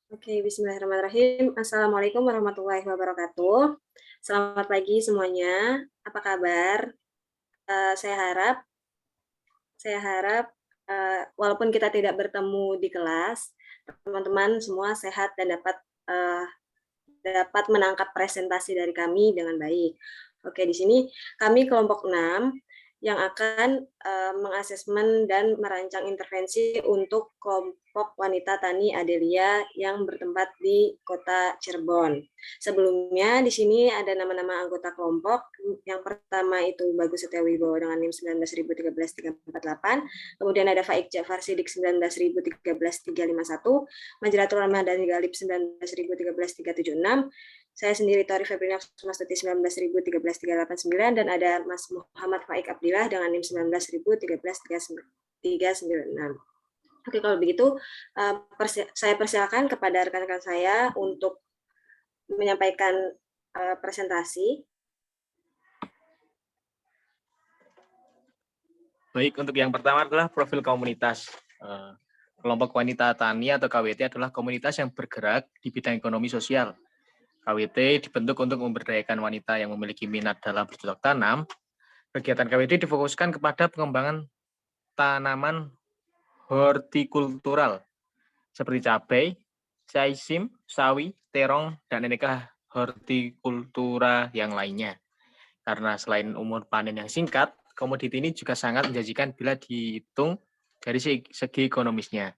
Oke, bismillahirrahmanirrahim. Assalamualaikum warahmatullahi wabarakatuh. Selamat pagi semuanya. Apa kabar? Eee, saya harap saya harap, walaupun kita tidak bertemu di kelas, teman-teman semua sehat dan eee, dapat menangkap presentasi dari kami dengan baik. Oke, di sini kami kelompok 6 yang akan, mengasesmen dan merancang intervensi untuk kelompok wanita tani Adelia yang bertempat di kota Cirebon. Sebelumnya di sini ada nama-nama anggota kelompok, yang pertama itu Bagus Setia Wibowo dengan NIM 19.13348, kemudian ada Faik Jafar Sidik 19.13351, Manjiratul Ramadhani Galib 19.13376, saya sendiri Tori Febrina Sumastuti 19.13389 dan ada Mas Muhammad Faik Abdillah dengan NIM 19.13396. Oke, kalau begitu saya persilakan kepada rekan-rekan saya untuk menyampaikan presentasi. Baik, untuk yang pertama adalah profil komunitas. Kelompok Wanita Tani atau KWT adalah komunitas yang bergerak di bidang ekonomi sosial. KWT dibentuk untuk memberdayakan wanita yang memiliki minat dalam bercocok tanam. Kegiatan KWT difokuskan kepada pengembangan tanaman hortikultural seperti cabai, saisim, sawi, terong, dan aneka hortikultura yang lainnya. Karena selain umur panen yang singkat, komoditi ini juga sangat menjanjikan bila dihitung dari segi ekonomisnya.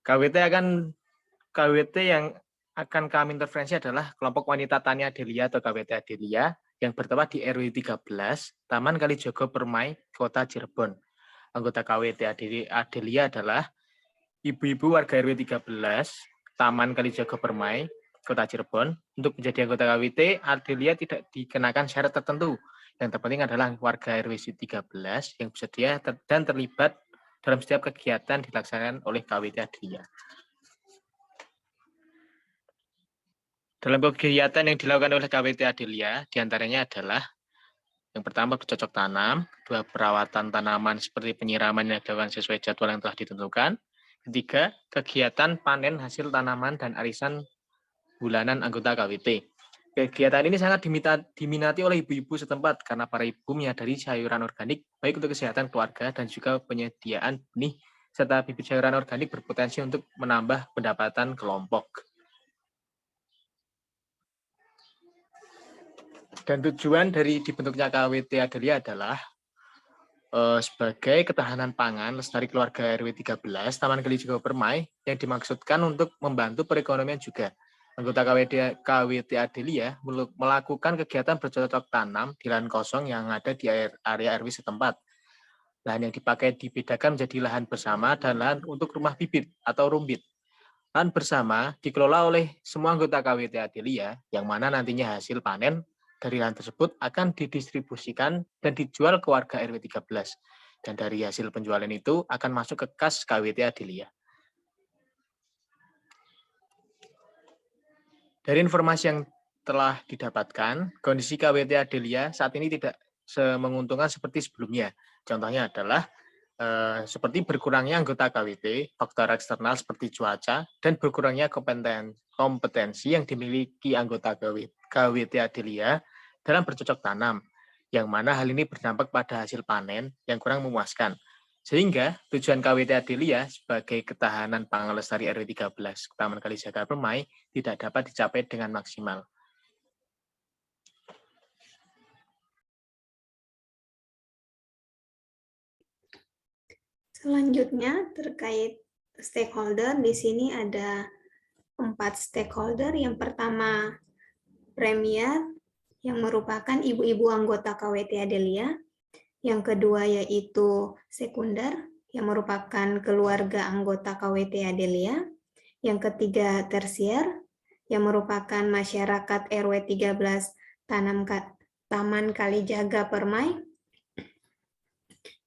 KWT yang akan kami intervensi adalah kelompok wanita tani Adelia atau KWT Adelia yang bertempat di RW 13, Taman Kalijogo Permai, Kota Cirebon. Anggota KWT Adelia adalah ibu-ibu warga RW 13, Taman Kalijogo Permai, Kota Cirebon. Untuk menjadi anggota KWT, Adelia tidak dikenakan syarat tertentu. Yang terpenting adalah warga RW 13 yang bersedia dan terlibat dalam setiap kegiatan dilaksanakan oleh KWT Adelia. Dalam kegiatan yang dilakukan oleh KWT Adelia, diantaranya adalah yang pertama bercocok tanam, kedua perawatan tanaman seperti penyiraman yang dilakukan sesuai jadwal yang telah ditentukan, ketiga kegiatan panen hasil tanaman dan arisan bulanan anggota KWT. Kegiatan ini sangat diminati oleh ibu-ibu setempat karena para ibu menyadari sayuran organik baik untuk kesehatan keluarga dan juga penyediaan benih serta bibit sayuran organik berpotensi untuk menambah pendapatan kelompok. Dan tujuan dari dibentuknya KWT Adelia adalah sebagai ketahanan pangan lestari keluarga RW 13 Taman Kalijogo Permai yang dimaksudkan untuk membantu perekonomian juga. Anggota KWT Adelia melakukan kegiatan bercocok tanam di lahan kosong yang ada di area RW setempat. Lahan yang dipakai dibedakan menjadi lahan bersama dan lahan untuk rumah bibit atau rumbit. Lahan bersama dikelola oleh semua anggota KWT Adelia yang mana nantinya hasil panen dari lahan tersebut akan didistribusikan dan dijual ke warga RW 13. Dan dari hasil penjualan itu akan masuk ke kas KWT Adelia. Dari informasi yang telah didapatkan, kondisi KWT Adelia saat ini tidak menguntungkan seperti sebelumnya. Contohnya adalah seperti berkurangnya anggota KWT, faktor eksternal seperti cuaca, dan berkurangnya kompetensi yang dimiliki anggota KWT Adelia dalam bercocok tanam, yang mana hal ini berdampak pada hasil panen yang kurang memuaskan. Sehingga tujuan KWT Adelia sebagai ketahanan pangan lestari RW 13 Taman Kalijogo Permai tidak dapat dicapai dengan maksimal. Selanjutnya terkait stakeholder, di sini ada 4 stakeholder. Yang pertama Premier yang merupakan ibu-ibu anggota KWT Adelia. Yang kedua yaitu sekunder yang merupakan keluarga anggota KWT Adelia. Yang ketiga tersier yang merupakan masyarakat RW 13 Taman Kalijaga Permai.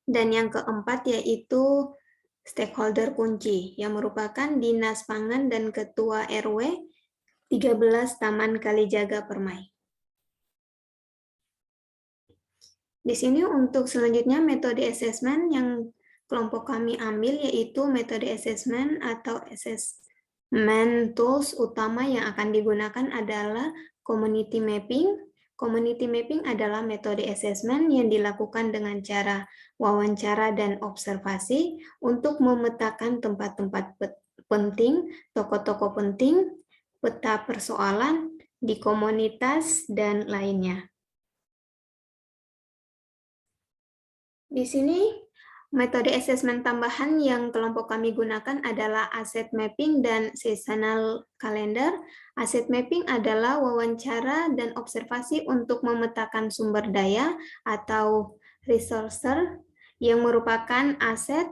Dan yang keempat yaitu stakeholder kunci yang merupakan Dinas Pangan dan Ketua RW 13 Taman Kalijaga Permai. Di sini untuk selanjutnya metode asesmen yang kelompok kami ambil yaitu metode asesmen atau Main tools utama yang akan digunakan adalah community mapping. Community mapping adalah metode assessment yang dilakukan dengan cara wawancara dan observasi untuk memetakan tempat-tempat penting, tokoh-tokoh penting, peta persoalan di komunitas, dan lainnya. Di sini, metode asesmen tambahan yang kelompok kami gunakan adalah asset mapping dan seasonal calendar. Asset mapping adalah wawancara dan observasi untuk memetakan sumber daya atau resource yang merupakan aset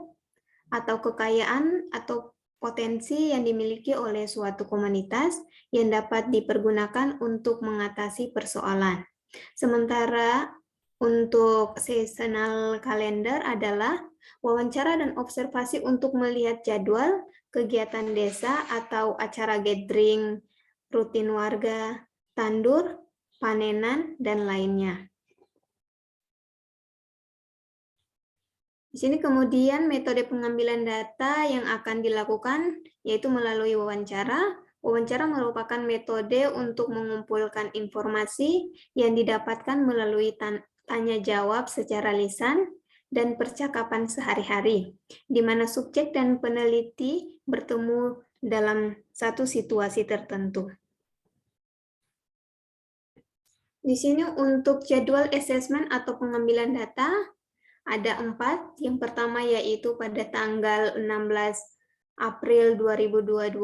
atau kekayaan atau potensi yang dimiliki oleh suatu komunitas yang dapat dipergunakan untuk mengatasi persoalan. Sementara untuk seasonal calendar adalah wawancara dan observasi untuk melihat jadwal kegiatan desa atau acara gathering rutin warga, tandur, panenan, dan lainnya. Di sini kemudian metode pengambilan data yang akan dilakukan yaitu melalui wawancara. Wawancara merupakan metode untuk mengumpulkan informasi yang didapatkan melalui tanya jawab secara lisan dan percakapan sehari-hari, di mana subjek dan peneliti bertemu dalam satu situasi tertentu. Di sini untuk jadwal assessment atau pengambilan data, ada 4. Yang pertama yaitu pada tanggal 16 April 2022,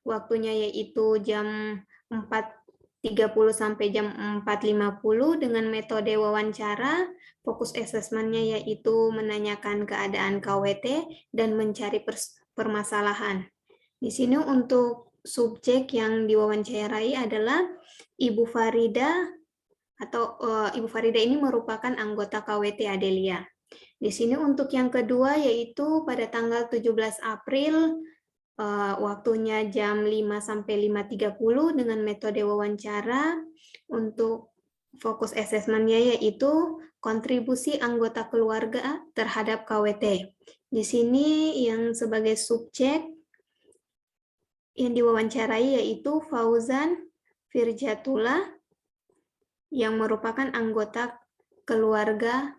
waktunya yaitu jam 4.30 sampai jam 4.50 dengan metode wawancara. Fokus assessment-nya yaitu menanyakan keadaan KWT dan mencari permasalahan. Di sini untuk subjek yang diwawancarai adalah Ibu Farida, atau Ibu Farida ini merupakan anggota KWT Adelia. Di sini untuk yang kedua yaitu pada tanggal 17 April, waktunya jam 5 sampai 5.30 dengan metode wawancara. Untuk fokus assessment-nya yaitu kontribusi anggota keluarga terhadap KWT. Di sini yang sebagai subjek yang diwawancarai yaitu Fauzan Firjatullah, yang merupakan anggota keluarga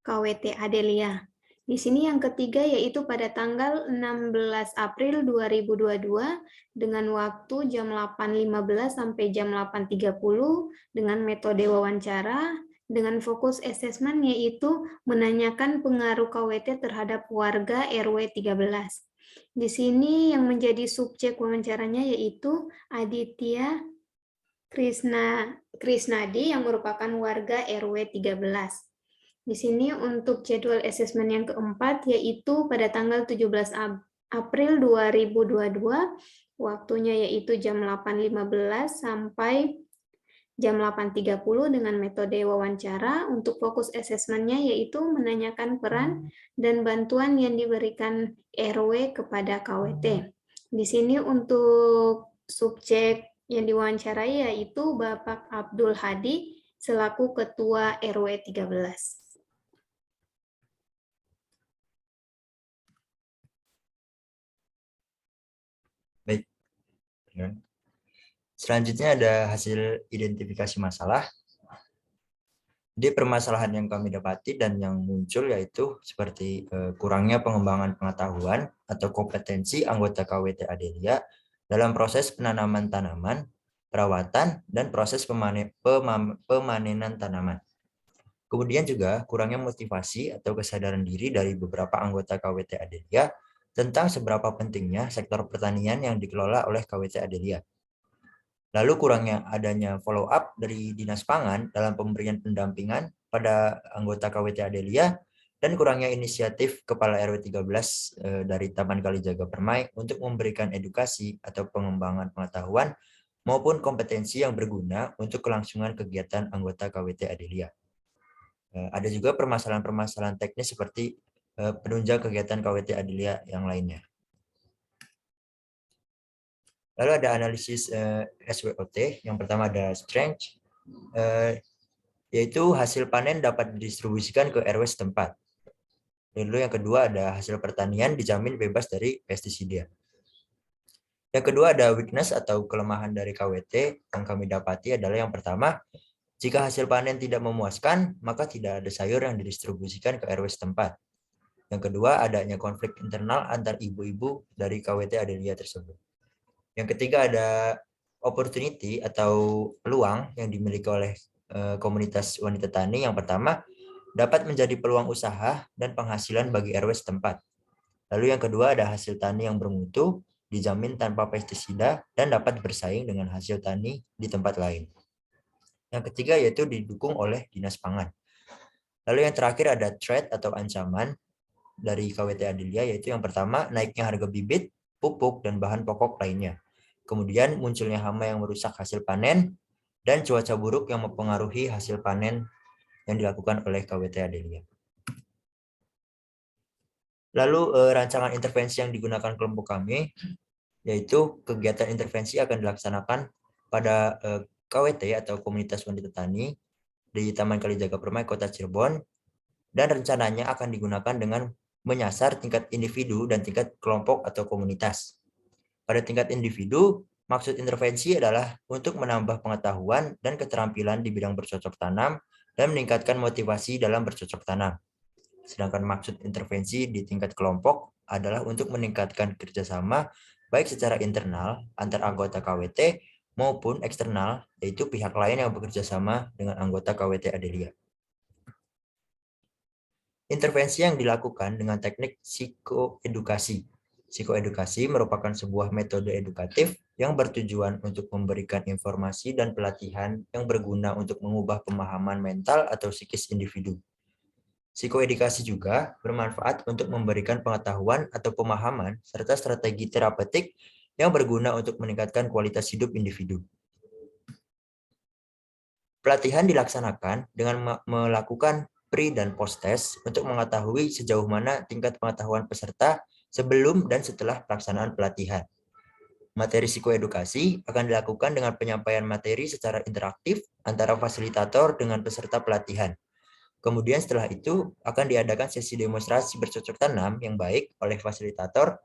KWT Adelia. Di sini yang ketiga yaitu pada tanggal 16 April 2022 dengan waktu jam 8.15 sampai jam 8.30 dengan metode wawancara dengan fokus assessment yaitu menanyakan pengaruh KWT terhadap warga RW 13. Di sini yang menjadi subjek wawancaranya yaitu Aditya Krisnadi yang merupakan warga RW 13. Di sini untuk jadwal asesmen yang keempat yaitu pada tanggal 17 April 2022, waktunya yaitu jam 8.15 sampai jam 8.30 dengan metode wawancara. Untuk fokus asesmennya yaitu menanyakan peran dan bantuan yang diberikan RW kepada KWT. Di sini untuk subjek yang diwawancarai yaitu Bapak Abdul Hadi selaku Ketua RW 13. Baik. Selanjutnya ada hasil identifikasi masalah. Jadi permasalahan yang kami dapati dan yang muncul yaitu seperti kurangnya pengembangan pengetahuan atau kompetensi anggota KWT Adelia dalam proses penanaman tanaman, perawatan, dan proses pemanenan tanaman. Kemudian juga kurangnya motivasi atau kesadaran diri dari beberapa anggota KWT Adelia tentang seberapa pentingnya sektor pertanian yang dikelola oleh KWT Adelia. Lalu kurangnya adanya follow up dari Dinas Pangan dalam pemberian pendampingan pada anggota KWT Adelia, dan kurangnya inisiatif Kepala RW 13 dari Taman Kalijaga Permai untuk memberikan edukasi atau pengembangan pengetahuan maupun kompetensi yang berguna untuk kelangsungan kegiatan anggota KWT Adelia. Ada juga permasalahan-permasalahan teknis seperti penunjang kegiatan KWT Adelia yang lainnya. Lalu ada analisis SWOT. Yang pertama ada strength, yaitu hasil panen dapat didistribusikan ke RW setempat. Lalu yang kedua ada hasil pertanian dijamin bebas dari pestisida. Yang kedua ada weakness atau kelemahan dari KWT yang kami dapati adalah yang pertama, jika hasil panen tidak memuaskan, maka tidak ada sayur yang didistribusikan ke RW setempat. Yang kedua, adanya konflik internal antar ibu-ibu dari KWT Adelia tersebut. Yang ketiga ada opportunity atau peluang yang dimiliki oleh komunitas wanita tani. Yang pertama, dapat menjadi peluang usaha dan penghasilan bagi RW setempat. Lalu yang kedua ada hasil tani yang bermutu, dijamin tanpa pestisida, dan dapat bersaing dengan hasil tani di tempat lain. Yang ketiga yaitu didukung oleh Dinas Pangan. Lalu yang terakhir ada threat atau ancaman dari KWT Adelia, yaitu yang pertama naiknya harga bibit, pupuk, dan bahan pokok lainnya. Kemudian munculnya hama yang merusak hasil panen, dan cuaca buruk yang mempengaruhi hasil panen yang dilakukan oleh KWT Adelia. Lalu rancangan intervensi yang digunakan kelompok kami, yaitu kegiatan intervensi akan dilaksanakan pada KWT atau Komunitas Wanita Tani di Taman Kalijaga Permai, Kota Cirebon, dan rencananya akan digunakan dengan menyasar tingkat individu dan tingkat kelompok atau komunitas. Pada tingkat individu, maksud intervensi adalah untuk menambah pengetahuan dan keterampilan di bidang bercocok tanam dan meningkatkan motivasi dalam bercocok tanam. Sedangkan maksud intervensi di tingkat kelompok adalah untuk meningkatkan kerjasama baik secara internal antar anggota KWT maupun eksternal, yaitu pihak lain yang bekerja sama dengan anggota KWT Adelia. Intervensi yang dilakukan dengan teknik psikoedukasi. Psikoedukasi merupakan sebuah metode edukatif yang bertujuan untuk memberikan informasi dan pelatihan yang berguna untuk mengubah pemahaman mental atau psikis individu. Psikoedukasi juga bermanfaat untuk memberikan pengetahuan atau pemahaman serta strategi terapeutik yang berguna untuk meningkatkan kualitas hidup individu. Pelatihan dilaksanakan dengan melakukan pre dan post test untuk mengetahui sejauh mana tingkat pengetahuan peserta sebelum dan setelah pelaksanaan pelatihan. Materi psikoedukasi akan dilakukan dengan penyampaian materi secara interaktif antara fasilitator dengan peserta pelatihan. Kemudian setelah itu akan diadakan sesi demonstrasi bercocok tanam yang baik oleh fasilitator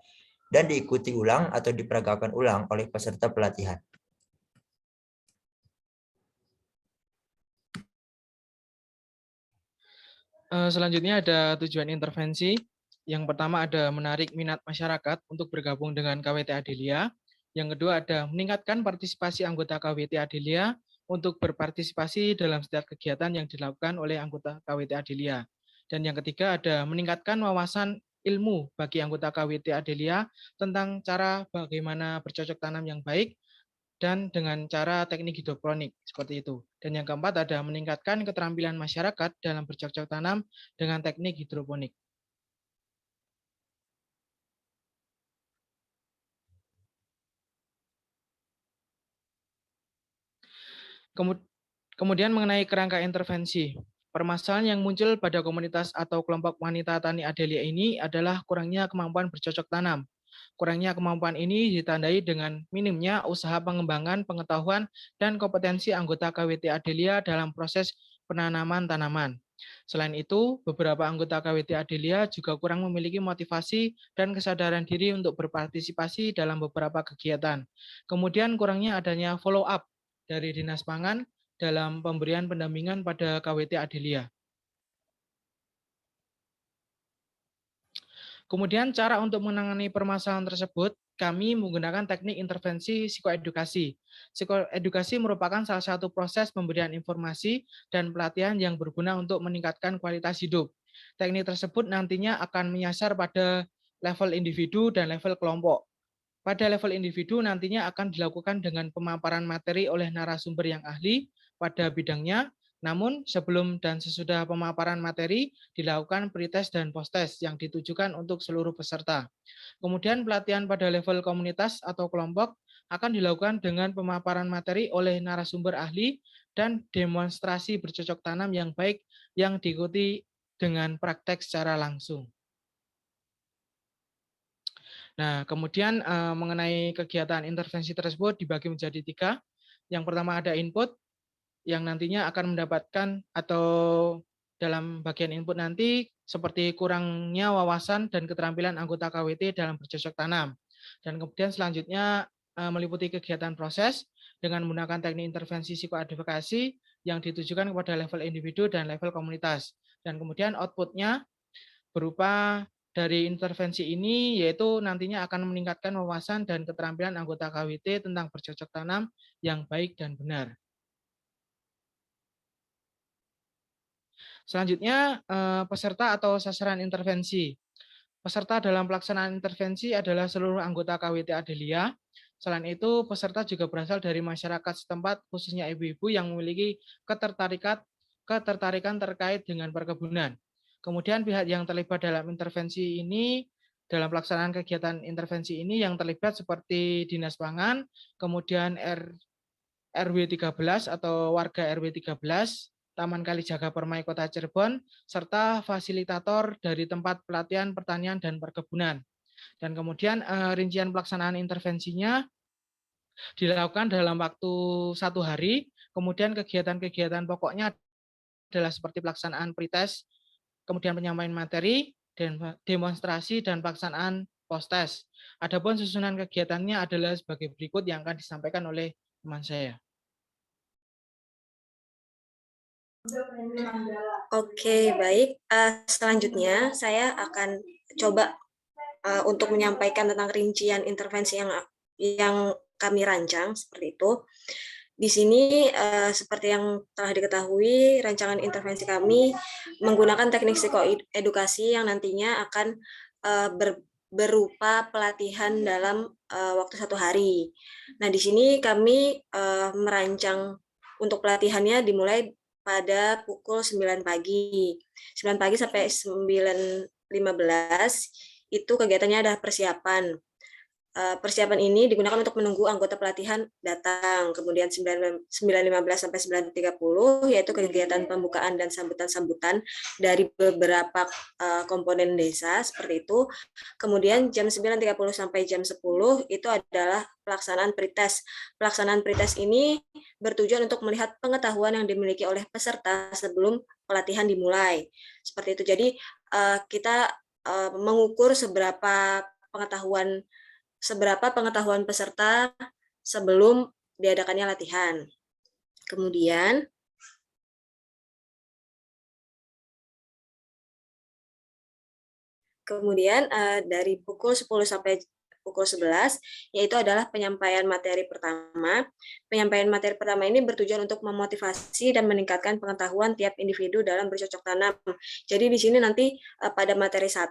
dan diikuti ulang atau diperagakan ulang oleh peserta pelatihan. Selanjutnya ada tujuan intervensi. Yang pertama ada menarik minat masyarakat untuk bergabung dengan KWT Adelia. Yang kedua ada meningkatkan partisipasi anggota KWT Adelia untuk berpartisipasi dalam setiap kegiatan yang dilakukan oleh anggota KWT Adelia. Dan yang ketiga ada meningkatkan wawasan ilmu bagi anggota KWT Adelia tentang cara bagaimana bercocok tanam yang baik dan dengan cara teknik hidroponik seperti itu. Dan yang keempat ada meningkatkan keterampilan masyarakat dalam bercocok tanam dengan teknik hidroponik. Kemudian mengenai kerangka intervensi. Permasalahan yang muncul pada komunitas atau kelompok wanita tani Adelia ini adalah kurangnya kemampuan bercocok tanam. Kurangnya kemampuan ini ditandai dengan minimnya usaha pengembangan pengetahuan dan kompetensi anggota KWT Adelia dalam proses penanaman tanaman. Selain itu, beberapa anggota KWT Adelia juga kurang memiliki motivasi dan kesadaran diri untuk berpartisipasi dalam beberapa kegiatan. Kemudian kurangnya adanya follow up dari Dinas Pangan dalam pemberian pendampingan pada KWT Adelia. Kemudian cara untuk menangani permasalahan tersebut, kami menggunakan teknik intervensi psikoedukasi. Psikoedukasi merupakan salah satu proses pemberian informasi dan pelatihan yang berguna untuk meningkatkan kualitas hidup. Teknik tersebut nantinya akan menyasar pada level individu dan level kelompok. Pada level individu nantinya akan dilakukan dengan pemaparan materi oleh narasumber yang ahli pada bidangnya. Namun sebelum dan sesudah pemaparan materi dilakukan pretest dan post-test yang ditujukan untuk seluruh peserta. Kemudian pelatihan pada level komunitas atau kelompok akan dilakukan dengan pemaparan materi oleh narasumber ahli dan demonstrasi bercocok tanam yang baik yang diikuti dengan praktek secara langsung. Nah, kemudian mengenai kegiatan intervensi tersebut dibagi menjadi 3. Yang pertama ada input, yang nantinya akan mendapatkan atau dalam bagian input nanti seperti kurangnya wawasan dan keterampilan anggota KWT dalam bercocok tanam. Dan kemudian selanjutnya meliputi kegiatan proses dengan menggunakan teknik intervensi psikoedukasi yang ditujukan kepada level individu dan level komunitas. Dan kemudian outputnya berupa dari intervensi ini yaitu nantinya akan meningkatkan wawasan dan keterampilan anggota KWT tentang bercocok tanam yang baik dan benar. Selanjutnya, peserta atau sasaran intervensi. Peserta dalam pelaksanaan intervensi adalah seluruh anggota KWT Adelia. Selain itu, peserta juga berasal dari masyarakat setempat, khususnya ibu-ibu yang memiliki ketertarikan terkait dengan perkebunan. Kemudian pihak yang terlibat dalam intervensi ini, dalam pelaksanaan kegiatan intervensi ini yang terlibat seperti Dinas Pangan, kemudian RW 13 atau warga RW 13, Taman Kalijaga Permai Kota Cirebon, serta fasilitator dari tempat pelatihan pertanian dan perkebunan. Dan kemudian rincian pelaksanaan intervensinya dilakukan dalam waktu 1 hari, kemudian kegiatan-kegiatan pokoknya adalah seperti pelaksanaan pretest, kemudian penyampaian materi, demonstrasi, dan pelaksanaan post-test. Adapun susunan kegiatannya adalah sebagai berikut yang akan disampaikan oleh teman saya. Oke, baik. Selanjutnya saya akan coba untuk menyampaikan tentang rincian intervensi yang kami rancang seperti itu. Di sini seperti yang telah diketahui, rancangan intervensi kami menggunakan teknik psikoedukasi yang nantinya akan berupa pelatihan dalam waktu 1 hari. Nah, di sini kami merancang untuk pelatihannya dimulai pada pukul 9 pagi. 9 pagi sampai 9.15 itu kegiatannya adalah persiapan. Persiapan ini digunakan untuk menunggu anggota pelatihan datang. Kemudian 9.15 sampai 9.30 yaitu kegiatan pembukaan dan sambutan-sambutan dari beberapa komponen desa seperti itu. Kemudian jam 9.30 sampai jam 10 itu adalah pelaksanaan pretest. Pelaksanaan pretest ini bertujuan untuk melihat pengetahuan yang dimiliki oleh peserta sebelum pelatihan dimulai. Seperti itu. Jadi kita mengukur seberapa pengetahuan peserta sebelum diadakannya latihan. Kemudian dari pukul 10 sampai pukul 11, yaitu adalah penyampaian materi pertama. Penyampaian materi pertama ini bertujuan untuk memotivasi dan meningkatkan pengetahuan tiap individu dalam bercocok tanam. Jadi di sini nanti pada materi 1,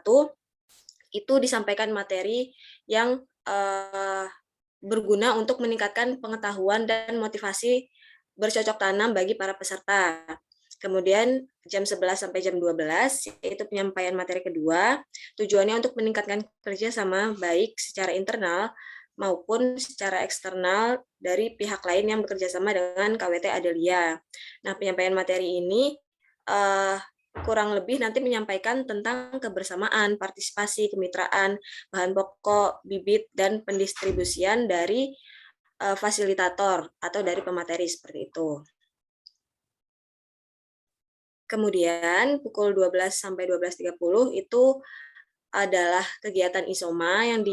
itu disampaikan materi yang berguna untuk meningkatkan pengetahuan dan motivasi bercocok tanam bagi para peserta. Kemudian jam 11 sampai jam 12 yaitu penyampaian materi kedua, tujuannya untuk meningkatkan kerjasama baik secara internal maupun secara eksternal dari pihak lain yang bekerja sama dengan KWT Adelia. Nah, penyampaian materi ini kurang lebih nanti menyampaikan tentang kebersamaan, partisipasi, kemitraan, bahan pokok, bibit, dan pendistribusian dari fasilitator atau dari pemateri seperti itu. Kemudian pukul 12 sampai 12.30 itu adalah kegiatan isoma yang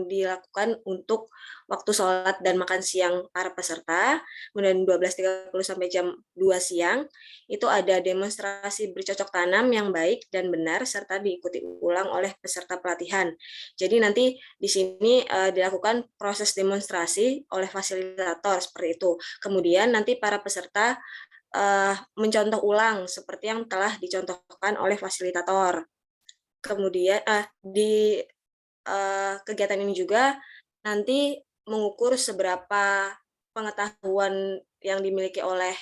dilakukan untuk waktu sholat dan makan siang para peserta. Kemudian 12.30 sampai jam 2 siang itu ada demonstrasi bercocok tanam yang baik dan benar serta diikuti ulang oleh peserta pelatihan. Jadi nanti di sini dilakukan proses demonstrasi oleh fasilitator seperti itu. Kemudian nanti para peserta mencontoh ulang seperti yang telah dicontohkan oleh fasilitator. Kemudian di kegiatan ini juga nanti mengukur seberapa pengetahuan yang dimiliki oleh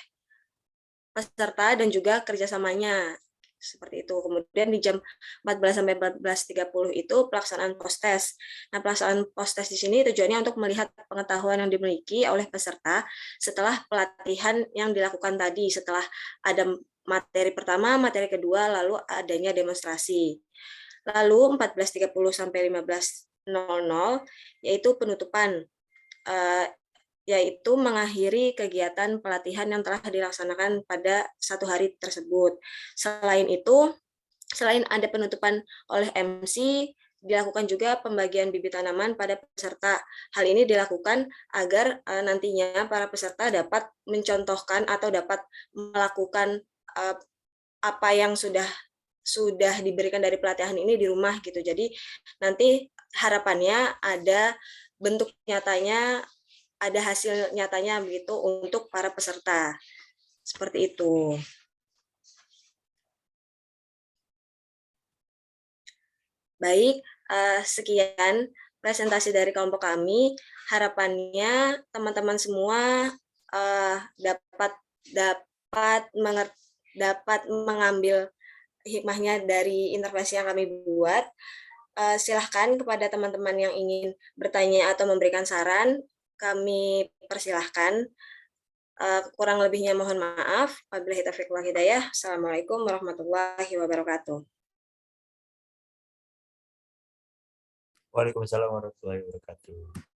peserta dan juga kerjasamanya. Seperti itu. Kemudian di jam 14 sampai 14.30 itu pelaksanaan post-test. Nah, pelaksanaan post-test di sini tujuannya untuk melihat pengetahuan yang dimiliki oleh peserta setelah pelatihan yang dilakukan tadi, setelah ada materi pertama, materi kedua, lalu adanya demonstrasi. Lalu 14.30 sampai 15.00 yaitu penutupan, yaitu mengakhiri kegiatan pelatihan yang telah dilaksanakan pada 1 hari tersebut. Selain itu, selain ada penutupan oleh MC, dilakukan juga pembagian bibit tanaman pada peserta. Hal ini dilakukan agar nantinya para peserta dapat mencontohkan atau dapat melakukan apa yang sudah diberikan dari pelatihan ini di rumah gitu. Jadi nanti harapannya ada bentuk nyatanya, ada hasil nyatanya begitu untuk para peserta. Seperti itu. Baik, sekian presentasi dari kelompok kami. Harapannya teman-teman semua dapat mengambil hikmahnya dari intervensi yang kami buat. Silahkan kepada teman-teman yang ingin bertanya atau memberikan saran, kami persilahkan. Kurang lebihnya mohon maaf. Wabillahi taufiq wal hidayah. Assalamualaikum warahmatullahi wabarakatuh. Waalaikumsalam warahmatullahi wabarakatuh.